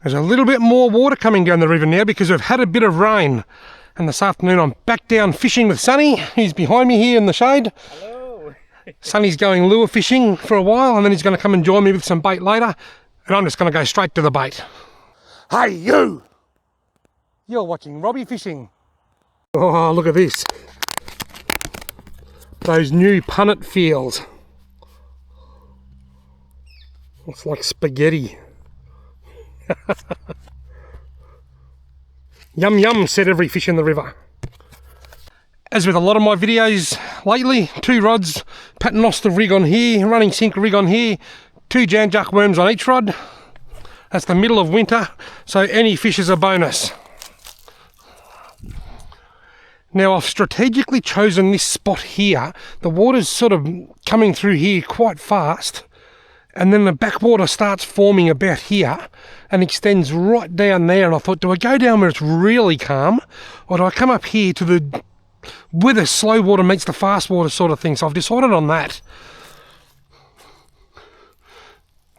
There's a little bit more water coming down the river now because we've had a bit of rain. And this afternoon I'm back down fishing with Sonny, who's behind me here in the shade. Hello. Sonny's going lure fishing for a while and then he's going to come and join me with some bait later. And I'm just going to go straight to the bait. Hey, you! You're watching Robbie fishing. Oh, look at this. Those new punnet feels. Looks like spaghetti. Yum yum, said every fish in the river. As with a lot of my videos lately, 2 rods, paternoster rig on here, running sink rig on here, 2 Jan Jack worms on each rod. That's the middle of winter, so any fish is a bonus. Now I've strategically chosen this spot here. The water's sort of coming through here quite fast, and then the backwater starts forming about here and extends right down there. And I thought, do I go down where it's really calm, or do I come up here to the where the slow water meets the fast water sort of thing? So I've decided on that.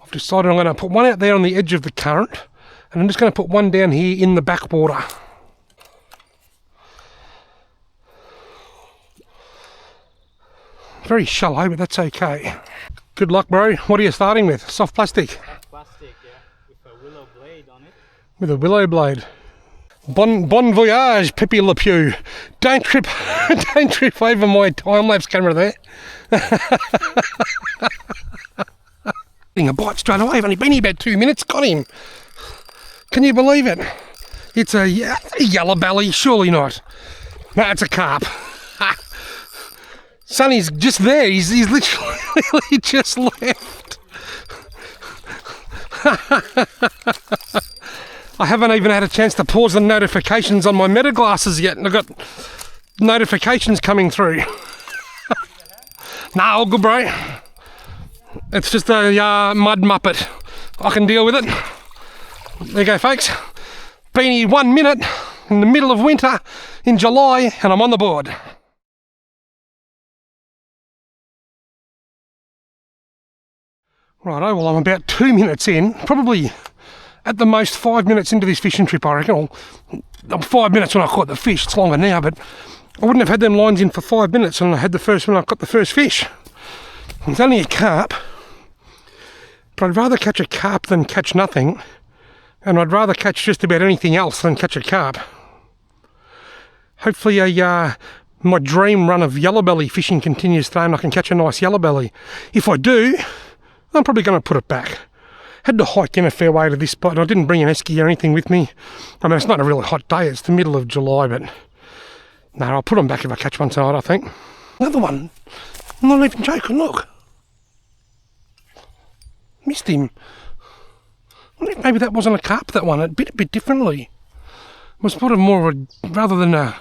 I've decided I'm going to put one out there on the edge of the current, and I'm just going to put one down here in the backwater. Very shallow, but that's okay. Good luck, bro. What are you starting with? Soft plastic? Soft plastic, yeah, with a willow blade on it. With a willow blade. Bon voyage, Pepe Le Pew. Don't trip over my time-lapse camera there. Getting a bite straight away. I've only been here about 2 minutes. Got him. Can you believe it? It's a yellow belly. Surely not. No, it's a carp. Sonny's just there. He's literally just left. I haven't even had a chance to pause the notifications on my meta glasses yet, and I've got notifications coming through. Nah, all good, bro. It's just a mud muppet. I can deal with it. There you go, folks. Been here 1 minute in the middle of winter in July, and I'm on the board. Righto, well I'm about 2 minutes in, probably at the most 5 minutes into this fishing trip, I reckon. Well, 5 minutes when I caught the fish, it's longer now, but I wouldn't have had them lines in for 5 minutes when I had the first when I caught the first fish. It's only a carp, but I'd rather catch a carp than catch nothing, and I'd rather catch just about anything else than catch a carp. Hopefully my dream run of yellow belly fishing continues today and I can catch a nice yellow belly. If I do, I'm probably going to put it back. Had to hike in a fair way to this spot, and I didn't bring an esky or anything with me. I mean, it's not a really hot day, it's the middle of July, but no, I'll put them back if I catch one tonight, I think. Another one. I'm not even joking, look. Missed him. I wonder if maybe that wasn't a carp, that one. It bit a bit differently. It was sort of more of a, rather than a,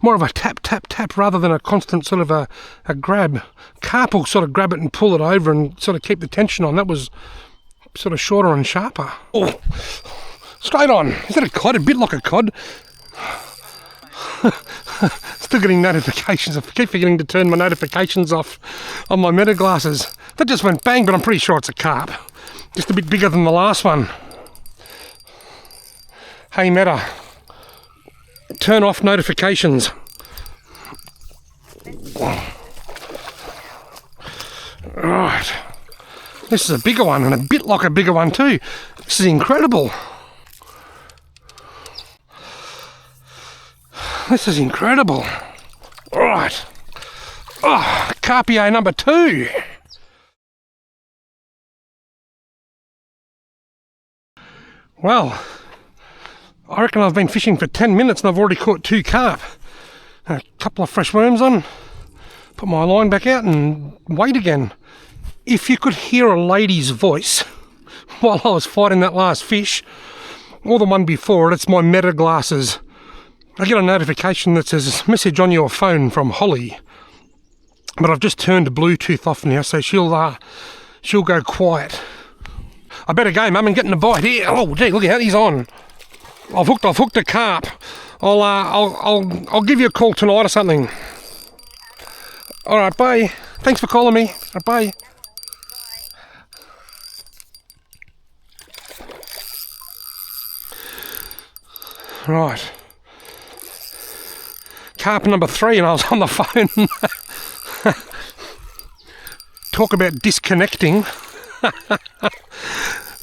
more of a tap, tap, tap, rather than a constant sort of a grab. Carp will sort of grab it and pull it over and sort of keep the tension on. That was sort of shorter and sharper. Oh, straight on. Is that a cod? A bit like a cod. Still getting notifications. I keep forgetting to turn my notifications off on my meta glasses. That just went bang, but I'm pretty sure it's a carp. Just a bit bigger than the last one. Hey Meta, turn off notifications. Right. This is a bigger one and a bit like a bigger one too. This is incredible. This is incredible. Right. Oh, Carpier number 2. Well, I reckon I've been fishing for 10 minutes and I've already caught 2 carp. A couple of fresh worms on, put my line back out and wait again. If you could hear a lady's voice while I was fighting that last fish, or the one before it, it's my meta glasses. I get a notification that says message on your phone from Holly, but I've just turned Bluetooth off now, so she'll go quiet. I better go, Mum, and get in the bite here. Oh, gee, look out, he's on. I've hooked a carp. I'll give you a call tonight or something. All right, bye. Thanks for calling me. Bye. Right. Carp number 3 and I was on the phone. Talk about disconnecting.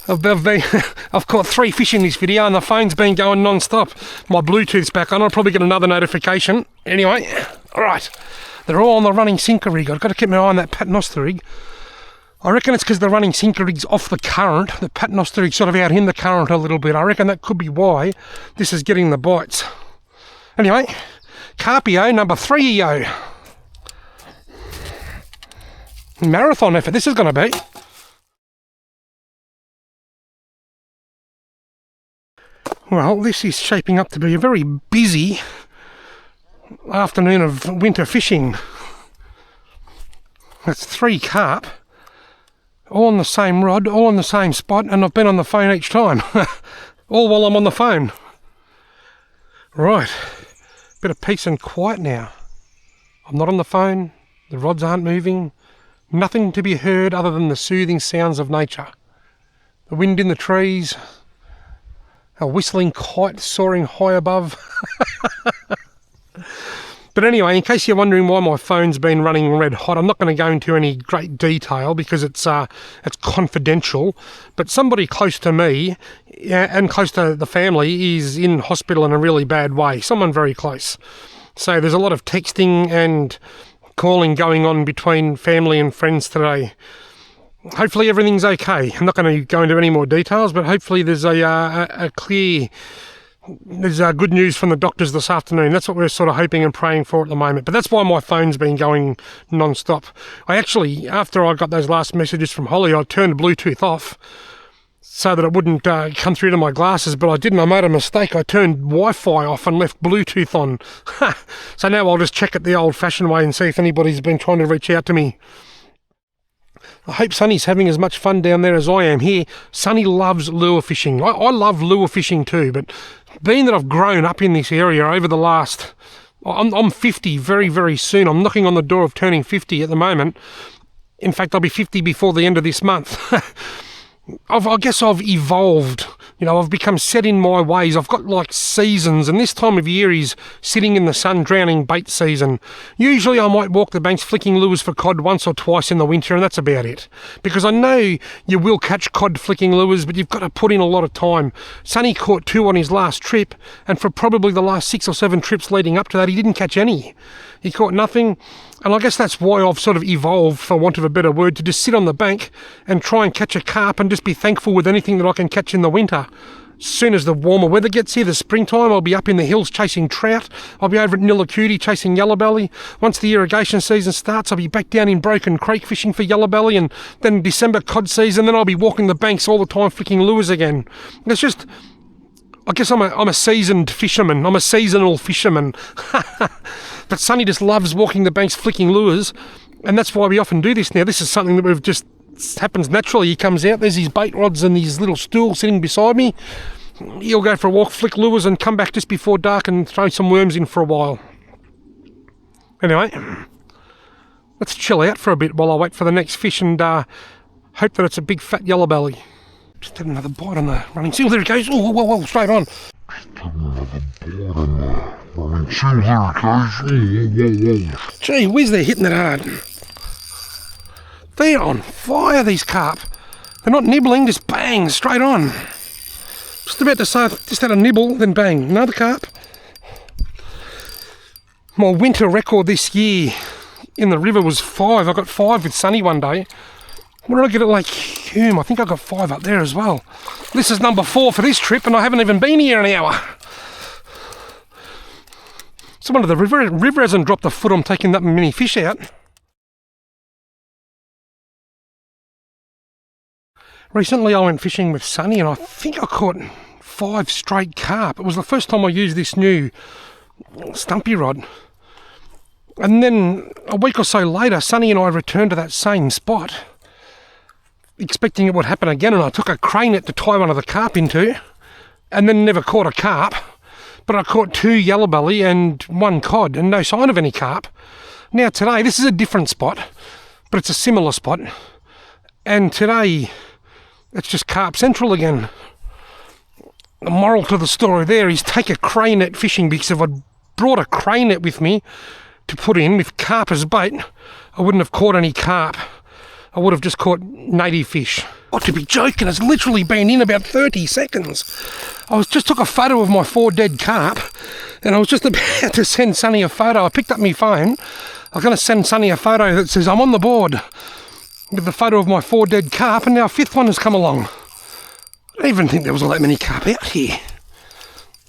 I've caught 3 fish in this video and the phone's been going non-stop. My Bluetooth's back on, I'll probably get another notification. Anyway, alright. They're all on the running sinker rig. I've got to keep my eye on that paternoster rig. I reckon it's because the running sinker rig's off the current. The paternoster rig's sort of out in the current a little bit. I reckon that could be why this is getting the bites. Anyway, Carpio number 3-yo. Marathon effort this is going to be. Well, this is shaping up to be a very busy afternoon of winter fishing. That's 3 carp, all on the same rod, all on the same spot, and I've been on the phone each time. All while I'm on the phone. Right, bit of peace and quiet now. I'm not on the phone, the rods aren't moving, nothing to be heard other than the soothing sounds of nature. The wind in the trees, a whistling kite soaring high above. But anyway, in case you're wondering why my phone's been running red hot, I'm not going to go into any great detail because it's confidential. But somebody close to me and close to the family is in hospital in a really bad way. Someone very close. So there's a lot of texting and calling going on between family and friends today. Hopefully everything's okay. I'm not going to go into any more details, but hopefully there's good news from the doctors this afternoon. That's what we're sort of hoping and praying for at the moment. But that's why my phone's been going non-stop. I actually, after I got those last messages from Holly, I turned Bluetooth off so that it wouldn't come through to my glasses, but I didn't. I made a mistake. I turned Wi-Fi off and left Bluetooth on. So now I'll just check it the old-fashioned way and see if anybody's been trying to reach out to me. I hope Sonny's having as much fun down there as I am here. Sonny loves lure fishing. I love lure fishing too, but being that I've grown up in this area over the last... I'm 50 very, very soon. I'm knocking on the door of turning 50 at the moment. In fact, I'll be 50 before the end of this month. I guess I've evolved. You know, I've become set in my ways. I've got like seasons, and this time of year is sitting in the sun drowning bait season. Usually I might walk the banks flicking lures for cod once or twice in the winter, and that's about it. Because I know you will catch cod flicking lures, but you've got to put in a lot of time. Sonny caught 2 on his last trip, and for probably the last 6 or 7 trips leading up to that, he didn't catch any. He caught nothing, and I guess that's why I've sort of evolved, for want of a better word, to just sit on the bank and try and catch a carp and just be thankful with anything that I can catch in the winter. As soon as the warmer weather gets here, the springtime, I'll be up in the hills chasing trout. I'll be over at Nillacuti chasing yellowbelly. Once the irrigation season starts, I'll be back down in Broken Creek fishing for yellowbelly, and then December cod season, then I'll be walking the banks all the time flicking lures again. It's just... I guess I'm a seasoned fisherman. I'm a seasonal fisherman. But Sonny just loves walking the banks flicking lures, and that's why we often do this now. This is something that we've just... happens naturally. He comes out, there's his bait rods and his little stool sitting beside me. He'll go for a walk, flick lures, and come back just before dark and throw some worms in for a while. Anyway, let's chill out for a bit while I wait for the next fish and hope that it's a big fat yellowbelly. Just had another bite on the running seal. There it goes. Oh, whoa, whoa, straight on. Gee whiz, they're hitting it hard. They're on fire, these carp. They're not nibbling, just bang, straight on. Just about to say, I've just had a nibble, then bang, another carp. My winter record this year in the river was 5. I got 5 with Sonny one day. What did I get at Lake Hume? I think I got 5 up there as well. This is number 4 for this trip, and I haven't even been here an hour. Someone of the river hasn't dropped a foot on taking that many fish out. Recently I went fishing with Sonny, and I think I caught 5 straight carp. It was the first time I used this new stumpy rod. And then a week or so later, Sonny and I returned to that same spot, expecting it would happen again, and I took a crane net to tie one of the carp into, and then never caught a carp, but I caught 2 yellowbelly and 1 cod, and no sign of any carp. Now today, this is a different spot, but it's a similar spot, and today it's just carp central again. The moral to the story there is take a crane net fishing, because if I'd brought a crane net with me to put in with carp as bait, I wouldn't have caught any carp. I would have just caught native fish. Got to be joking, it's literally been in about 30 seconds. I just took a photo of my 4 dead carp, and I was just about to send Sonny a photo. I picked up my phone. I was going to send Sonny a photo that says I'm on the board with the photo of my 4 dead carp, and now a 5th one has come along. I don't even think there was all that many carp out here.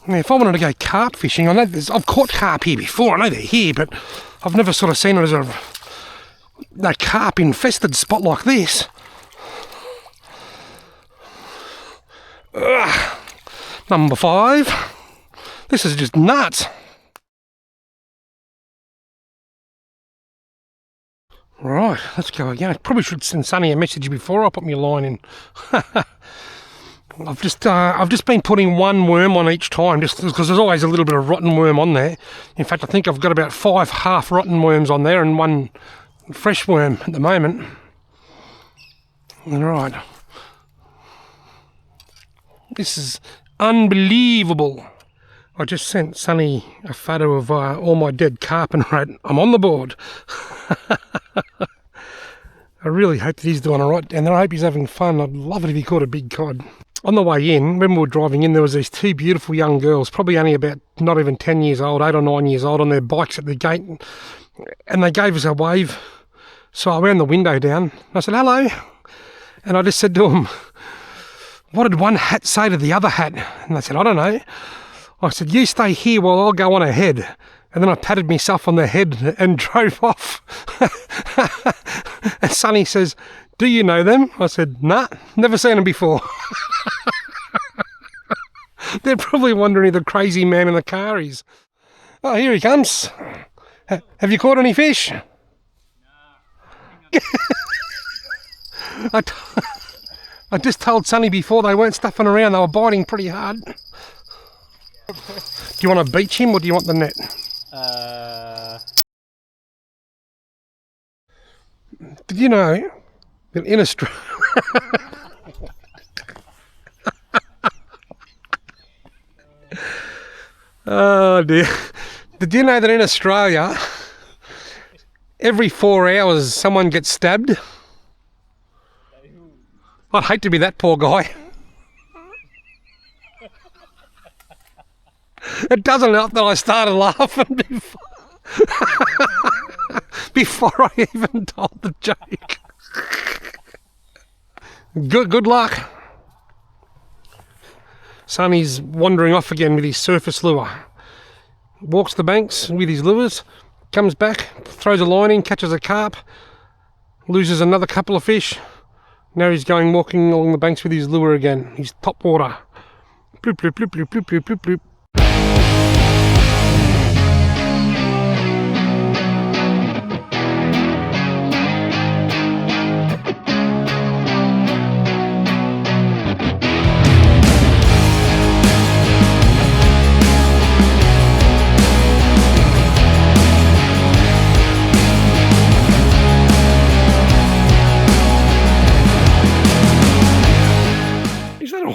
Now, if I wanted to go carp fishing, I know I've caught carp here before. I know they're here, but I've never sort of seen it as a carp infested spot like this. Number 5. This is just nuts. Right, let's go again. I probably should send Sonny a message before I put my line in. I've just been putting 1 worm on each time, just because there's always a little bit of rotten worm on there. In fact, I think I've got about 5 half rotten worms on there and 1 fresh worm at the moment. All right. This is unbelievable. I just sent Sonny a photo of all my dead carp and wrote, I'm on the board. I really hope that he's doing all right, and I hope he's having fun. I'd love it if he caught a big cod. On the way in, when we were driving in, there was these 2 beautiful young girls, probably only about not even 10 years old, 8 or 9 years old, on their bikes at the gate, and they gave us a wave. So I wound the window down. I said, hello. And I just said to them, what did one hat say to the other hat? And they said, I don't know. I said, you stay here while I'll go on ahead. And then I patted myself on the head and drove off. And Sonny says, do you know them? I said, nah, never seen them before. They're probably wondering who the crazy man in the car is. Oh, here he comes. Have you caught any fish? No. I just told Sonny before they weren't stuffing around, they were biting pretty hard. Do you want to beach him or do you want the net? Did you know that in Australia... Oh dear. Did you know that in Australia, every 4 hours someone gets stabbed? I'd hate to be that poor guy. It doesn't help that I started laughing before I even told the joke. Good luck. Sonny's wandering off again with his surface lure. Walks the banks with his lures, comes back, throws a line in, catches a carp, loses another couple of fish. Now he's going walking along the banks with his lure again. He's top water. Bloop, bloop, bloop, bloop, bloop, bloop, bloop, bloop.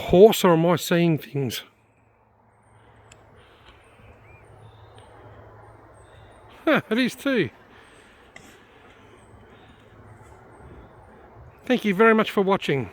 Horse, or am I seeing things? It is too. Thank you very much for watching.